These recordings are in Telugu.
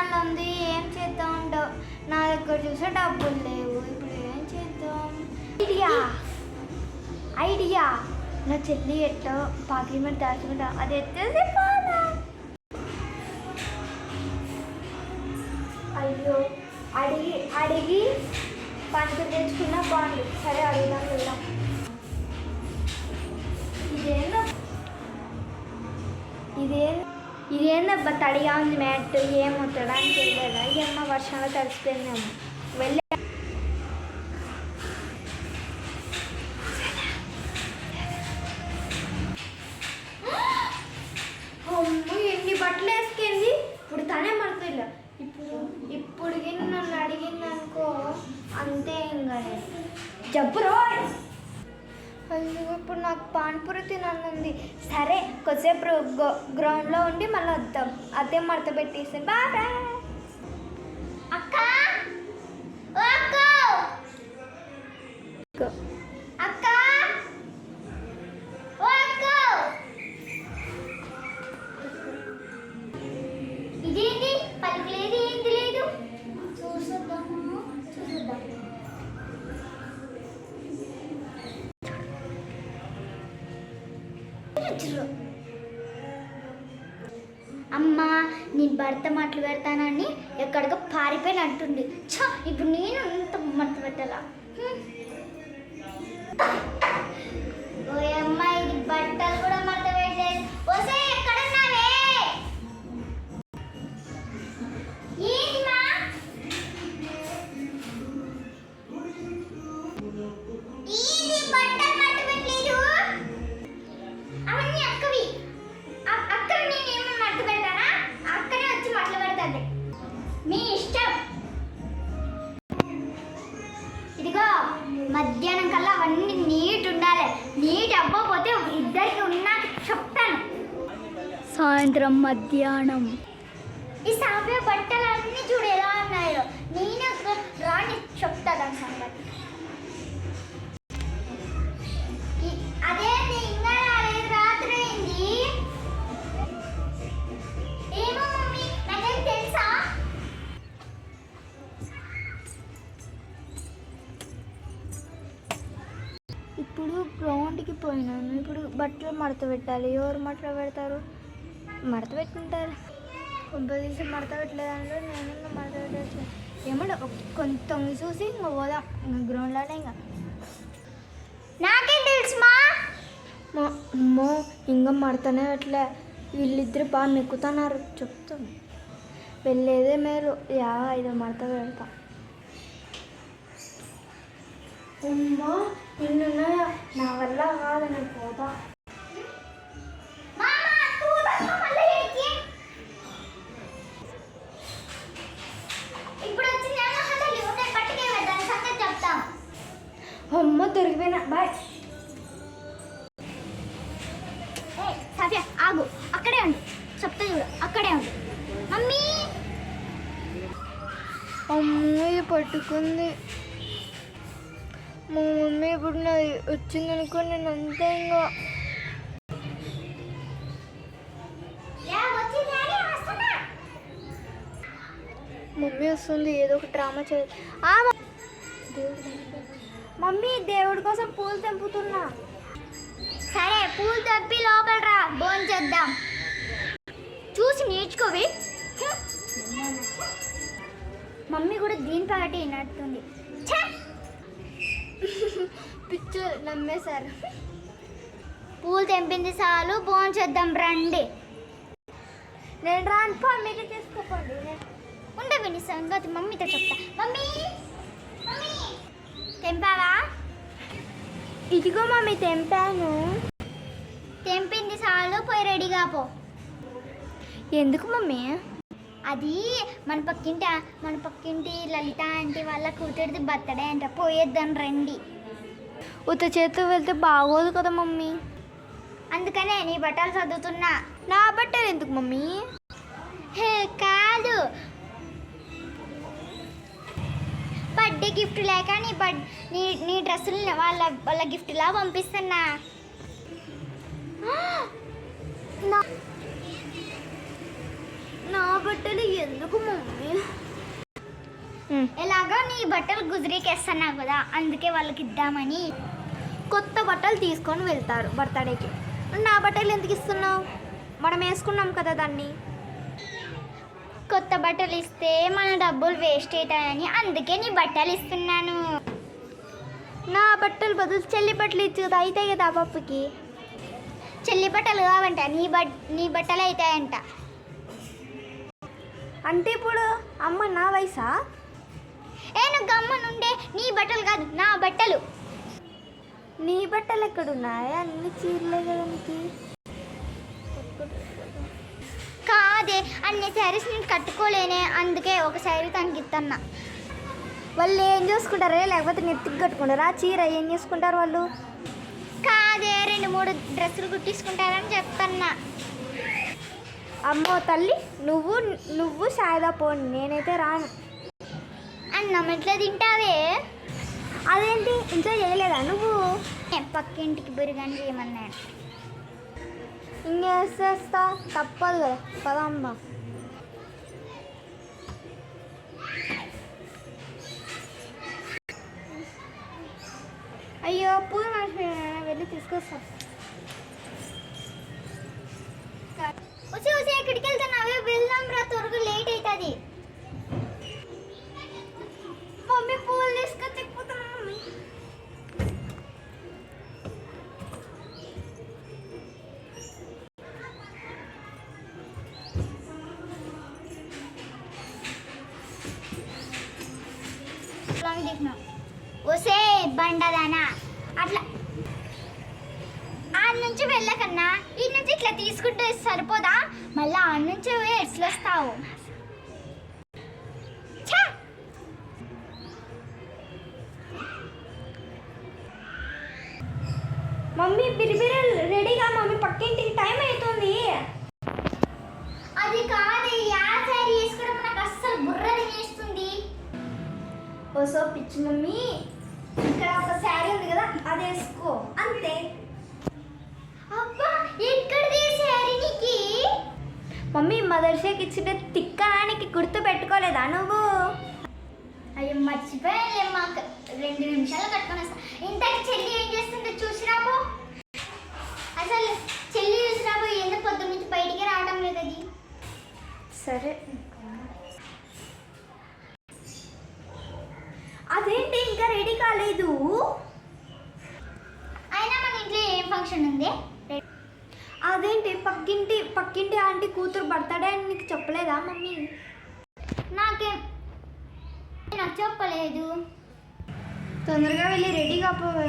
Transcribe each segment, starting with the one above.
దానిలో ఉంది. ఏం చేద్దాం? నా దగ్గర చూసే డబ్బులు లేవు. ఇప్పుడు ఏం చేద్దాం? ఐడియా నా చెల్లి ఎట్లా పాకిట్ దాచుకుంటా, అది ఎత్తేసి పోదా. అయ్యో, అడిగి పండుగ తెచ్చుకున్నా బాగుంది. సరే అడుగుదాం, వెళ్దాం. ఇదేందబ్బా తడిగా ఉంది మ్యాట్. ఏమవుతాడానికి వెళ్ళలేదా? ఏమన్నా వర్షంలో తడిసిపోయిందేమో. వెళ్ళే ఎన్ని బట్టలు వేసుకుంది. ఇప్పుడు తనే మడతలే. ఇప్పుడు నన్ను అడిగింది అనుకో, అంతే. ఇంకా జబ్బురో. అయ్యో, ఇప్పుడు నాకు పాన్పూరి తినాలంది. సరే, కొద్దిసేపు గ్రౌండ్లో ఉండి మళ్ళీ వద్దాం. అదే మడత పెట్టేసి బాగా. అక్క అక్క అక్క ఇదేంటి పలుకులేదు, ఏంటి లేదు. చూసొద్దాం. అమ్మా, నేను భర్త మాటలు పెడతానని ఎక్కడికో పారిపోయినట్టుంది. ఇప్పుడు నేను అంత మడత పెట్టాలా? ఓ అమ్మాయి, ఇది బట్టలు కూడా మడత పెట్టేది. వస్తే ఎక్కడున్నావే? ఏంటమ్మా? ఇది బట్టలు మడత పెట్టలేదు. అవన్నీ అక్కవి. అక్కవి నేను ఏమన్నా మడత పెడతానా? అక్కనే వచ్చి మడత పెడతాది. మీ ఇష్టం. ఇదిగో, మధ్యాహ్నం కల్లా అవన్నీ నీట్ ఉండాలి. నీట్ అవ్వకపోతే ఇద్దరికి ఉన్నా చెప్తాను. సాయంత్రం, మధ్యాహ్నం. ఈ సాపే బట్టలు అన్నీ చూడు ఎలా ఉన్నాయో. నేను రాని చెప్తా దాని సంగతి. అదే ఇంకా రాలేదు, రాత్రి అయింది. ఏమో మమ్మీ, నాకేం తెలుసా? ఇప్పుడు గ్రౌండ్కి పోయినాను. ఇప్పుడు బట్టలు మడత పెట్టాలి. ఎవరు మడత పెడతారు? మడత పెట్టుకుంటారు. కొంపదీసి మడత పెట్టలేదంటే నేను మడత పెట్టచ్చు. ఏమన్నా కొంత చూసి ఇంకా పోదాం. ఇంకా గ్రౌండ్లోనే. ఇంకా నాకేం తెలుసు మా అమ్మో, ఇంకా మడతనే పెట్టలే. వీళ్ళిద్దరు బాగా మెక్కుతున్నారు. చెప్తాను, వెళ్ళేదే మేలు. ఇదో మడత పెడతా. అమ్మో, నిన్నున్నాయా? నా వల్ల కాదు, నేను పోతా. అమ్మ, దొరికిపోయినా. బాయ్. సాఫియా, ఆగు. అక్కడే ఉండు. చెప్తా చూడు, అక్కడే ఉండు. మమ్మీ. అమ్మ, పట్టుకుంది. మా మమ్మీ ఇప్పుడు నా వచ్చిందనుకో, నేను అంతే. ఇంకా మమ్మీ వస్తుంది. ఏదో ఒక డ్రామా చేయాలి. మమ్మీ, దేవుడి కోసం పూలు తెంపుతున్నా. సరే, పూలు తెంపి లోపల రా, భోజనం చేద్దాం. చూసి నేర్చుకోవి. మమ్మీ కూడా దీని పాటి నడుతుంది. పిచ్చు నమ్మేశారు. పూలు తెంపింది చాలు, భోజనం చేద్దాం రండి. నేను రాను, మీకే తీసుకోండి. ఉండవి నీ సంగతి మమ్మీతో చెప్తా. మమ్మీ, తెంపావా? ఇదిగో మమ్మీ, తెంపాను. తెంపింది చాలు, పోయి రెడీగా పో. ఎందుకు మమ్మీ? అది మన పక్కింటి లలిత ఆంటీ వాళ్ళ కూతురిది బర్త్డే అంట. పోయేద్దాం రండి. ఉత్త చేతితో వెళ్తే బాగోదు కదా మమ్మీ. అందుకనే నీ బట్టలు చదువుతున్నా. నా బట్టలు ఎందుకు మమ్మీ? హే కాదు, బర్త్డే గిఫ్ట్ లేక నీ డ్రెస్సులు వాళ్ళ గిఫ్ట్లా పంపిస్తున్నా. నా బట్టలు ఎందుకు మమ్మీ? ఎలాగో నీ బట్టలు గుజరీకి వేస్తున్నావు కదా, అందుకే వాళ్ళకి ఇద్దామని. కొత్త బట్టలు తీసుకొని వెళ్తారు బర్త్డేకి. నా బట్టలు ఎందుకు ఇస్తున్నావు? మనం వేసుకున్నాం కదా దాన్ని. కొత్త బట్టలు ఇస్తే మన డబ్బులు వేస్ట్ అవుతాయని అందుకే నీ బట్టలు ఇస్తున్నాను. నా బట్టలు బదులు చెల్లి బట్టలు ఇచ్చు కదా, అవుతాయి కదా ఆ పప్పుకి. చెల్లి బట్టలు కావంట, నీ బట్టలు అవుతాయంట. అంటే ఇప్పుడు అమ్మ నా వయసా? నువ్వు గమ్మనుండే, నీ బట్టలు కాదు నా బట్టలు. నీ బట్టలు ఎక్కడున్నాయి? అన్ని చీరలే కదా నీకు. కాదే, అన్ని శారీస్ నేను కట్టుకోలేనే, అందుకే ఒక శారీ తనకి ఇస్తున్నా. వాళ్ళు ఏం చూసుకుంటారే, లేకపోతే నెత్తికి కట్టుకుంటారా? చీర ఏం చేసుకుంటారు వాళ్ళు? కాదే, 2-3 డ్రెస్సులు కుట్టించుకుంటారని చెప్తున్నా. అమ్మో తల్లి, నువ్వు సాయిదా పోండి, నేనైతే రాను. అన్నం ఎట్లా తింటావే? అదేంటి ఇంట్లో చేయలేదా నువ్వు? పక్కింటికి బిర్యానీ చేయమన్నాను. ఇంకేస్తా, తప్పదు కదా. పదమ్మ. అయ్యో పూలు మర్చిపోయినా, వెళ్ళి తీసుకొస్తా. వచ్చి ఎక్కడికి వెళ్తున్నావే? వెళ్దాం రా, త్వరగా లేట్ అవుతుంది. మమ్మీ పూలు తీసుకొచ్చిపోతున్నా మమ్మీ. ఒసే బండదానా, అట్లా ఆడ నుంచి వెళ్ళకన్నా ఈ నుంచి ఇట్లా తీసుకుంటే సరిపోదా? మళ్ళీ ఆడ నుంచి ఎట్లా వస్తావు? మమ్మీ బిరిబిరలు రెడీగా, మమ్మీ పక్కింటికి టైం అవుతుంది. అది కాదు, యా శారీ వేసుకోవడం నాకు అస్సలు బుర్ర తినేస్తుంది. ఓసో పిచ్చి మమ్మీ, ఇక్కడ ఒక శారీ ఉంది కదా, అది వేసుకో అంతే. అబ్బా, ఎక్కడిది శారీ నీకి? మమ్మీ మదర్సేకి ఇచ్చిన తిక్కడానికి గుర్తు పెట్టుకోలేదా నువ్వు? అయ్యో మర్చిపోయాలే, మాకు 2 నిమిషాలు కట్టుకొని వస్తా. ఇంతకి చెల్లి ఏం చేస్తుందో చూసిరాబో. అసలు చెల్లి చూసిరాబో, ఎందుకు పొద్దు నుంచి బయటికి రావడం లేదు అది. సరే. అదేంటి ఇంకా రెడీ కాలేదు? అయినా మన ఇంట్లో ఏం ఫంక్షన్ ఉంది? అదేంటి పక్కింటి ఆంటీ కూతురు బర్త్డే అని నీకు చెప్పలేదా మమ్మీ? నాకు చెప్పలేదు. తొందరగా వెళ్ళి రెడీ కాపోవే.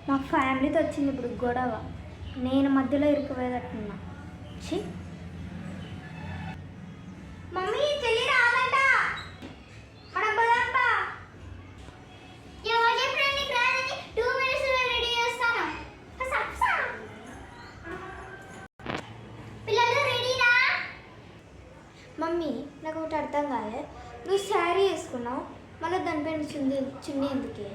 మా ఫ్యామిలీతో వచ్చింది ఇప్పుడు గొడవ, నేను మధ్యలో ఇరుక్కుపోయేటట్టున్నా. మమ్మీ చెల్లి రాదంట, మనం పోదాంపా. ఎవరు చెప్పినా నీకు రాదని 2 మినిట్స్లో రెడీ చేస్తాను. పిల్లలు రెడీనా? మమ్మీ నాకు ఒకటి అర్థం కాలే, నువ్వు శారీ వేసుకున్నావు, మళ్ళీ దానిపైన చున్నీ ఎందుకే?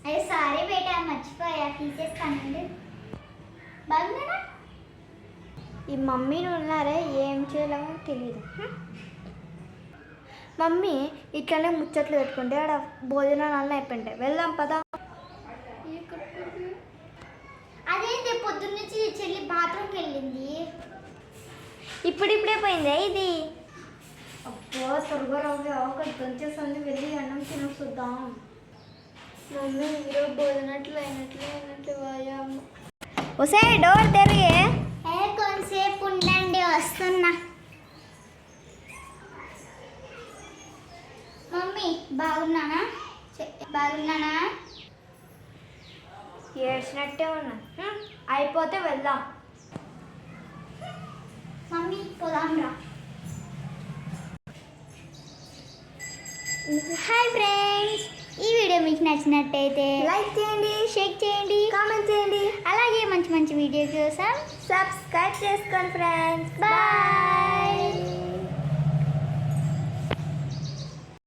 అయ్యో సారీ బేటా, మర్చిపోయా, తీసేస్తానండి. బాగున్నారా? ఈ మమ్మీని ఉన్నారే, ఏం చేయాలో తెలియదు. మమ్మీ ఇట్లనే ముచ్చట్లు పెట్టుకుంటే ఆడ భోజనాలు అయిపోయింటాయి. వెళ్దాం పదా. అదేంటి పొద్దున్నుంచి చెల్లి బాత్రూమ్కి వెళ్ళింది, ఇప్పుడిప్పుడే పోయిందే ఇది. అబ్బో త్వరగా రావే, ఒకటి దొంచేస్తుంది, వెళ్ళి అన్నం తినొద్దాం. మమ్మీ ఈరోజు భోజనట్లు వాయాము. ఒసే డోర్ తెరిగే. కొంతసేపు ఉండండి, వస్తున్నా. మమ్మీ బాగున్నానా? ఏడ్చినట్టే ఉన్నా. అయిపోతే వెళ్దాం. మమ్మీ పోదాం రా. హాయ్ ఫ్రెండ్స్, ఈ వీడియో మీకు నచ్చినట్టయితే లైక్ చేయండి, షేర్ చేయండి, కామెంట్ చేయండి, అలాగే మంచి వీడియో కోసం సబ్స్క్రైబ్ చేసుకోండి ఫ్రెండ్స్. బాయ్.